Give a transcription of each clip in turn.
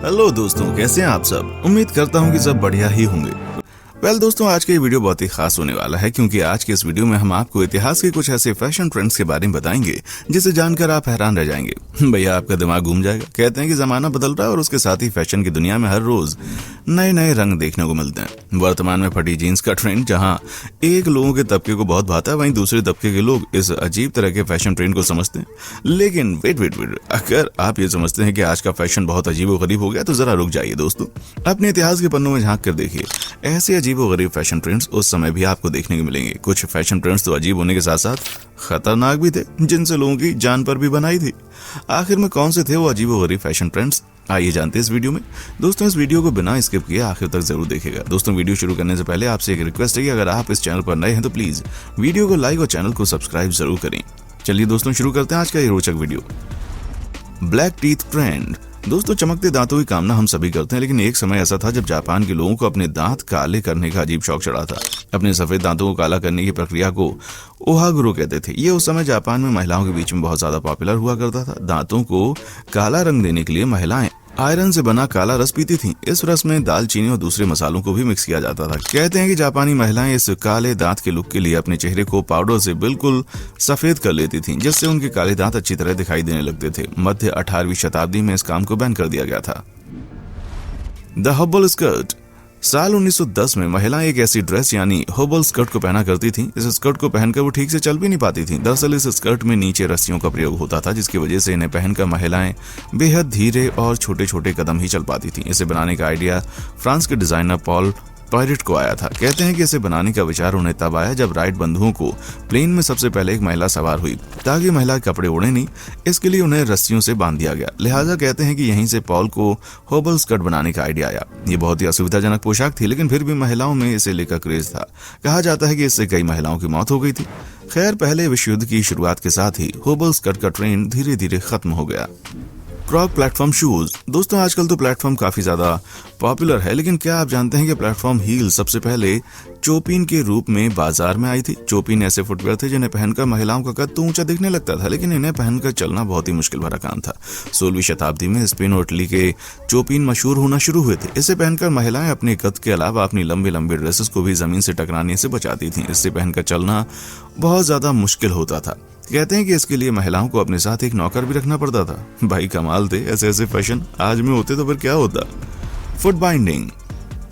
Hello दोस्तों, कैसे हैं आप सब। उम्मीद करता हूं कि सब बढ़िया ही होंगे। दोस्तों, आज का ये वीडियो बहुत ही खास होने वाला है क्योंकि आज के इस वीडियो में हम आपको इतिहास के कुछ ऐसे फैशन ट्रेंड्स के बारे में बताएंगे जिसे जानकर आप हैरान रह जाएंगे। भैया, आपका दिमाग घूम जाएगा। कहते हैं कि जमाना बदल रहा है और उसके साथ ही फैशन की दुनिया में हर रोज नए नए रंग देखने को मिलते हैं। वर्तमान में फटी जीन्स का ट्रेंड जहां एक लोगों के तबके को बहुत भाता है, वहीं दूसरे तबके के लोग इस अजीब तरह के फैशन ट्रेंड को समझते हैं। लेकिन वेट, अगर आप ये समझते हैं कि आज का फैशन बहुत अजीबोगरीब हो गया तो जरा रुक जाइए दोस्तों। अपने इतिहास के पन्नों में झांक कर देखिए, ऐसे अजीबोगरीब फैशन ट्रेंड्स उस समय भी आपको देखने को मिलेंगे। कुछ फैशन ट्रेंड्स तो अजीब होने के साथ साथ खतरनाक भी थे, जिनसे लोगों की जान पर भी बनाई थी। आखिर में कौन से थे वो अजीबोगरीब फैशन ट्रेंड्स, आइए जानते हैं इस वीडियो में। दोस्तों, इस वीडियो को बिना स्किप किए आखिर तक जरूर देखिएगा। दोस्तों, वीडियो शुरू करने से पहले आपसे एक रिक्वेस्ट है कि अगर आप इस चैनल पर नए हैं तो प्लीज वीडियो को लाइक और चैनल को सब्सक्राइब जरूर करें। चलिए दोस्तों, शुरू करते हैं आज का ये रोचक वीडियो। Black teeth trend. दोस्तों, चमकते दांतों की कामना हम सभी करते हैं, लेकिन एक समय ऐसा था जब जापान के लोगों को अपने दांत काले करने का अजीब शौक चढ़ा था। अपने सफेद दांतों को काला करने की प्रक्रिया को ओहागुरो कहते थे। ये उस समय जापान में महिलाओं के बीच में बहुत ज्यादा पॉपुलर हुआ करता था। दांतों को काला रंग देने के लिए महिलाएं आयरन से बना काला रस पीती थीं। इस रस में दालचीनी और दूसरे मसालों को भी मिक्स किया जाता था। कहते हैं कि जापानी महिलाएं इस काले दांत के लुक के लिए अपने चेहरे को पाउडर से बिल्कुल सफेद कर लेती थीं, जिससे उनके काले दांत अच्छी तरह दिखाई देने लगते थे। मध्य 18वीं शताब्दी में इस काम को बैन कर दिया गया था। The Hubble skirt. साल 1910 में महिलाएं एक ऐसी ड्रेस यानी होबल स्कर्ट को पहना करती थीं। इस स्कर्ट को पहनकर वो ठीक से चल भी नहीं पाती थीं। दरअसल इस स्कर्ट में नीचे रस्सियों का प्रयोग होता था, जिसकी वजह से इन्हें पहनकर महिलाएं बेहद धीरे और छोटे छोटे कदम ही चल पाती थीं। इसे बनाने का आइडिया फ्रांस के डिजाइनर पॉल पायरेट को आया था। कहते हैं कि इसे बनाने का विचार उन्हें तब आया जब राइट बंधुओं को प्लेन में सबसे पहले एक महिला सवार हुई। ताकि महिला के कपड़े उड़े नहीं, इसके लिए उन्हें रस्सियों से बांध दिया गया। लिहाजा कहते हैं कि यहीं से पॉल को होबल स्कर्ट बनाने का आइडिया आया। ये बहुत ही असुविधाजनक पोशाक थी, लेकिन फिर भी महिलाओं में इसे लेकर क्रेज था। कहा जाता है कि इससे कई महिलाओं की मौत हो गई थी। खैर, पहले विश्व युद्ध की शुरुआत के साथ ही होबल स्कर्ट का ट्रेंड धीरे धीरे खत्म हो गया। क्रॉक प्लेटफॉर्म शूज। दोस्तों, आजकल तो प्लेटफॉर्म काफी ज्यादा पॉपुलर है, लेकिन क्या आप जानते हैं कि प्लेटफॉर्म हील सबसे पहले चोपिन के रूप में बाजार में आई थी। चोपिन ऐसे फुटवेयर थे जिन्हें पहनकर महिलाओं का कद तो ऊंचा दिखने लगता था, लेकिन इन्हें पहनकर चलना बहुत ही मुश्किल भरा काम था। 16वीं शताब्दी में स्पेन और इटली के चोपिन मशहूर होना शुरू हुए थे। इसे पहनकर महिलाएं अपने कद के अलावा अपनी लंबी लंबी ड्रेसेस को भी जमीन से टकराने से बचाती थीं। इससे पहनकर चलना बहुत ज्यादा मुश्किल होता था। कहते हैं कि इसके लिए महिलाओं को अपने साथ एक नौकर भी रखना पड़ता था। भाई, कमाल थे ऐसे ऐसे फैशन। आज में होते तो फिर क्या होता। Foot binding.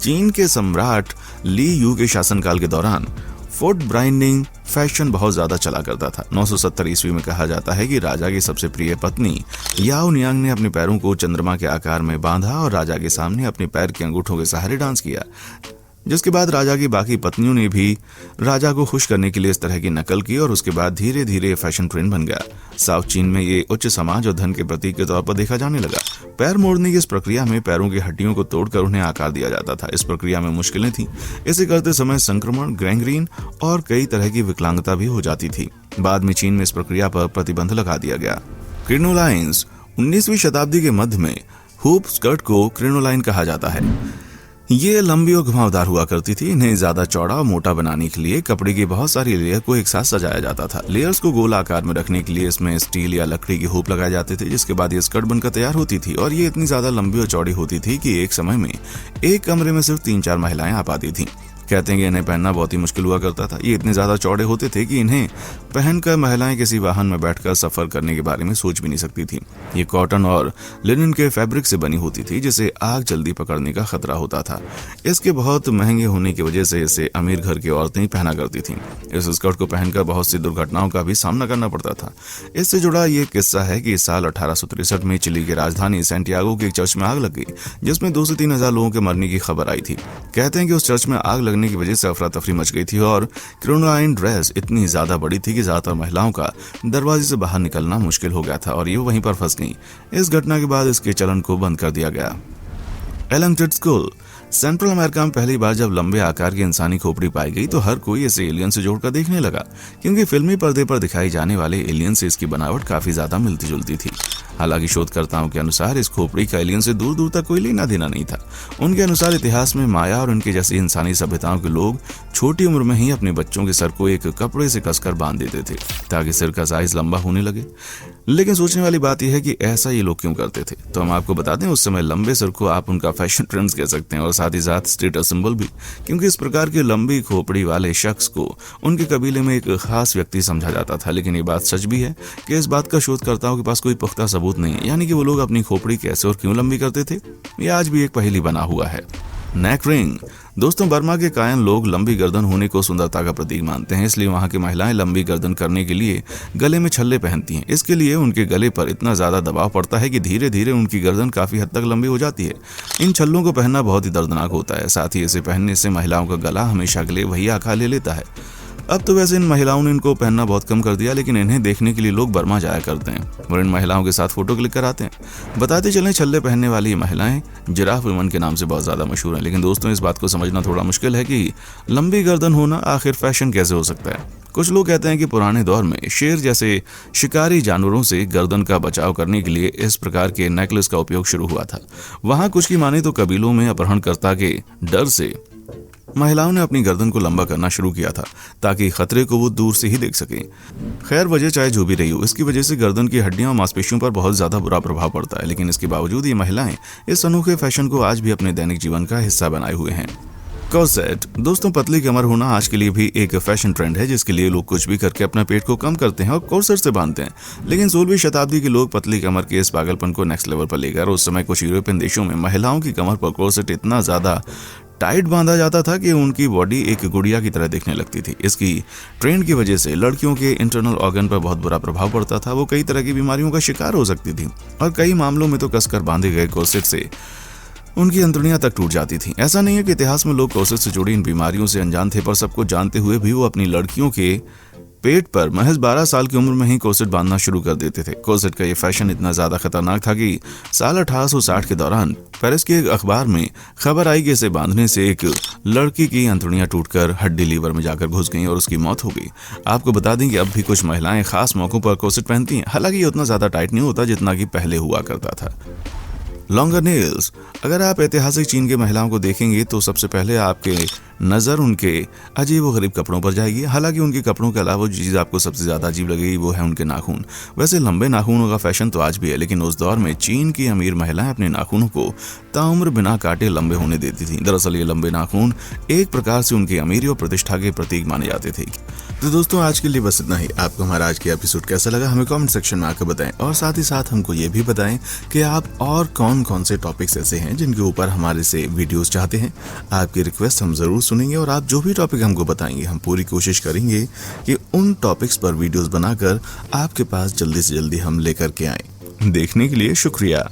चीन के सम्राट ली यू के शासनकाल के दौरान फुट बाइंडिंग फैशन बहुत ज्यादा चला करता था। 970 ईस्वी में कहा जाता है कि राजा की सबसे प्रिय पत्नी याओ नियांग ने अपने पैरों को चंद्रमा के आकार में बांधा और राजा के सामने अपने पैर के अंगूठों के सहारे डांस किया। जिसके बाद राजा की बाकी पत्नियों ने भी राजा को खुश करने के लिए इस तरह की नकल की और उसके बाद धीरे धीरे फैशन ट्रेंड बन गया। साउथ चीन में ये उच्च समाज और धन के प्रतीक के तौर पर देखा जाने लगा। पैर मोड़ने की इस प्रक्रिया में पैरों की हड्डियों को तोड़कर उन्हें आकार दिया जाता था। इस प्रक्रिया में मुश्किलें थीं। इसे करते समय संक्रमण, गैंग्रीन और कई तरह की विकलांगता भी हो जाती थी। बाद में चीन में इस प्रक्रिया पर प्रतिबंध लगा दिया गया। क्रिनोलाइन्स। 19वीं शताब्दी के मध्य में हुप स्कर्ट को क्रिनोलाइन कहा जाता है। ये लंबी और घुमावदार हुआ करती थी। इन्हें ज्यादा चौड़ा और मोटा बनाने के लिए कपड़े की बहुत सारी लेयर को एक साथ सजाया जाता था। लेयर्स को गोल आकार में रखने के लिए इसमें स्टील या लकड़ी की हुप लगाए जाते थे, जिसके बाद ये स्कर्ट बनकर तैयार होती थी। और ये इतनी ज्यादा लंबी और चौड़ी होती थी कि एक समय में एक कमरे में सिर्फ 3-4 महिलाएं आ पाती थी। कहते हैं कि इन्हें पहनना बहुत ही मुश्किल हुआ करता था। ये इतने ज्यादा चौड़े होते थे कि इन्हें पहनकर महिलाएं किसी वाहन में बैठकर सफर करने के बारे में सोच भी नहीं सकती थी। ये कॉटन और लिनन के फैब्रिक से बनी होती थी, जिसे आग जल्दी पकड़ने का खतरा होता था। इसके बहुत महंगे होने की वजह से इसे अमीर घर की औरतें ही पहना करती थीं। इस स्कर्ट को पहनकर बहुत सी दुर्घटनाओं का भी सामना करना पड़ता था। इससे जुड़ा ये किस्सा है कि साल 1863 में चिली की राजधानी सैंटियागो के एक चर्च में आग लग गई, जिसमें 2 से 3 हजार लोगों के मरने की खबर आई थी। कहते हैं कि उस चर्च में आग लगने की वजह से अफरा तफरी मच गई थी और क्रिनोलाइन ड्रेस इतनी ज्यादा बड़ी थी कि ज्यादातर महिलाओं का दरवाजे से बाहर निकलना मुश्किल हो गया था और ये वहीं पर फंस गई। इस घटना के बाद इसके चलन को बंद कर दिया गया। एलेंटेड स्कुल। सेंट्रल अमेरिका में पहली बार जब लंबे आकार की इंसानी खोपड़ी पाई गई तो हर कोई इसे एलियन से जोड़कर देखने लगा, क्योंकि फिल्मी पर्दे पर दिखाई जाने वाले एलियन से इसकी बनावट काफी ज्यादा मिलती जुलती थी। हालांकि शोधकर्ताओं के अनुसार इस खोपड़ी का एलियन से दूर दूर तक कोई लेना देना नहीं था। उनके अनुसार इतिहास में माया और उनके जैसी इंसानी सभ्यताओं के लोग छोटी उम्र में ही अपने बच्चों के सर को एक कपड़े से कसकर बांध देते थे ताकि सिर का साइज लंबा होने लगे। लेकिन सोचने वाली बात यह है कि ऐसा ये लोग क्यों करते थे। तो हम आपको बता दें, उस समय लंबे सर को आप उनका फैशन ट्रेंड्स कह सकते हैं और साथ ही साथ स्टेटस सिंबल भी, क्योंकि इस प्रकार की लंबी खोपड़ी वाले शख्स को उनके कबीले में एक खास व्यक्ति समझा जाता था। लेकिन ये बात सच भी है कि इस बात का शोधकर्ताओं के पास कोई पुख्ता सबूत नहीं है, यानी कि वो लोग अपनी खोपड़ी कैसे और क्यों लंबी करते थे, ये आज भी एक पहेली बना हुआ है। नेक रिंग। दोस्तों, बर्मा के कायन लोग लंबी गर्दन होने को सुंदरता का प्रतीक मानते हैं, इसलिए वहां की महिलाएं लंबी गर्दन करने के लिए गले में छल्ले पहनती हैं। इसके लिए उनके गले पर इतना ज्यादा दबाव पड़ता है कि धीरे धीरे उनकी गर्दन काफी हद तक लंबी हो जाती है। इन छल्लों को पहनना बहुत ही दर्दनाक होता है, साथ ही इसे पहनने से महिलाओं का गला हमेशा के लिए वही आकार ले लेता है। अब तो वैसे इन महिलाओं ने इनको पहनना बहुत कम कर दिया, लेकिन इन्हें देखने के लिए लोग बर्मा जाया करते हैं और इन महिलाओं के साथ फोटो क्लिक कराते हैं। बताते चलें, छल्ले पहनने वाली ये महिलाएं जिराफ वुमन के नाम से बहुत ज्यादा मशहूर हैं। लेकिन दोस्तों, इस बात को समझना थोड़ा मुश्किल है कि लंबी गर्दन होना आखिर फैशन कैसे हो सकता है। कुछ लोग कहते हैं कि पुराने दौर में शेर जैसे शिकारी जानवरों से गर्दन का बचाव करने के लिए इस प्रकार के नेकलेस का उपयोग शुरू हुआ था। वहां कुछ की माने तो कबीलों में अपहरणकर्ता के डर से महिलाओं ने अपनी गर्दन को लंबा करना शुरू किया था ताकि खतरे को वो दूर से ही देख सकें। खैर, वजह चाहे जो भी रही हो, इसकी वजह से गर्दन की हड्डियों और मांसपेशियों पर बहुत ज्यादा बुरा प्रभाव पड़ता है। लेकिन इसके बावजूद ये महिलाएं इस अनोखे फैशन को आज भी अपने दैनिक जीवन का हिस्सा बनाए हुए हैं। कॉर्सेट। दोस्तों, पतली कमर होना आज के लिए भी एक फैशन ट्रेंड है, जिसके लिए लोग कुछ भी करके अपना पेट को कम करते हैं और कॉर्सेट से बांधते हैं। लेकिन 16वीं शताब्दी के लोग पतली कमर के इस पागलपन को नेक्स्ट लेवल पर ले गए। उस समय कुछ यूरोपियन देशों में महिलाओं की कमर पर कॉर्सेट इतना ज्यादा टाइट बांधा जाता था कि उनकी बॉडी एक गुड़िया की तरह दिखने लगती थी। इसकी ट्रेंड की वजह से लड़कियों के इंटरनल ऑर्गन पर बहुत बुरा प्रभाव पड़ता था। वो कई तरह की बीमारियों का शिकार हो सकती थी और कई मामलों में तो कसकर बांधे गए कॉर्सेट से उनकी अंतड़ियां तक टूट जाती थीं। ऐसा नहीं है कि इतिहास में लोग कॉर्सेट से जुड़ी इन बीमारियों से अनजान थे, पर सबको जानते हुए भी वो अपनी लड़कियों के पेट पर महज 12 साल की उम्र में ही कॉर्सेट बांधना शुरू कर देते थे। कॉर्सेट का ये फैशन इतना ज्यादा खतरनाक था कि साल 1860 के दौरान पेरिस के एक अखबार में खबर आई कि इसे बांधने से एक लड़की की अंतड़ियां टूटकर हड्डी लीवर में जाकर घुस गईं और उसकी मौत हो गई। आपको बता दें कि अब भी कुछ महिलाएं खास मौकों पर कॉर्सेट पहनती हैं, हालांकि ये उतना ज्यादा टाइट नहीं होता जितना कि पहले हुआ करता था। Longer nails. अगर आप ऐतिहासिक चीन के महिलाओं को देखेंगे तो सबसे पहले आपके नज़र उनके अजीब व गरीब कपड़ों पर जाएगी। हालांकि उनके कपड़ों के अलावा जो चीज़ आपको सबसे ज़्यादा अजीब लगेगी वो है उनके नाखून। वैसे लंबे नाखूनों का फैशन तो आज भी है, लेकिन उस दौर में चीन की अमीर महिलाएं अपने नाखूनों को ताउम्र बिना काटे लंबे होने देती थीं। दरअसल ये लंबे नाखून एक प्रकार से उनकी अमीरी और प्रतिष्ठा के प्रतीक माने जाते थे। तो दोस्तों, आज के लिए बस इतना ही। आपको हमारा आज का एपिसोड कैसा लगा हमें कमेंट सेक्शन में आकर बताएं और साथ ही साथ हमको ये भी बताएं कि आप और कौन कौन से टॉपिक्स ऐसे हैं जिनके ऊपर हमारे से वीडियोस चाहते हैं। आपकी रिक्वेस्ट हम जरूर सुनेंगे और आप जो भी टॉपिक हमको बताएंगे हम पूरी कोशिश करेंगे कि उन टॉपिक्स पर वीडियोस बनाकर आपके पास जल्दी से जल्दी हम लेकर के आएं। देखने के लिए शुक्रिया।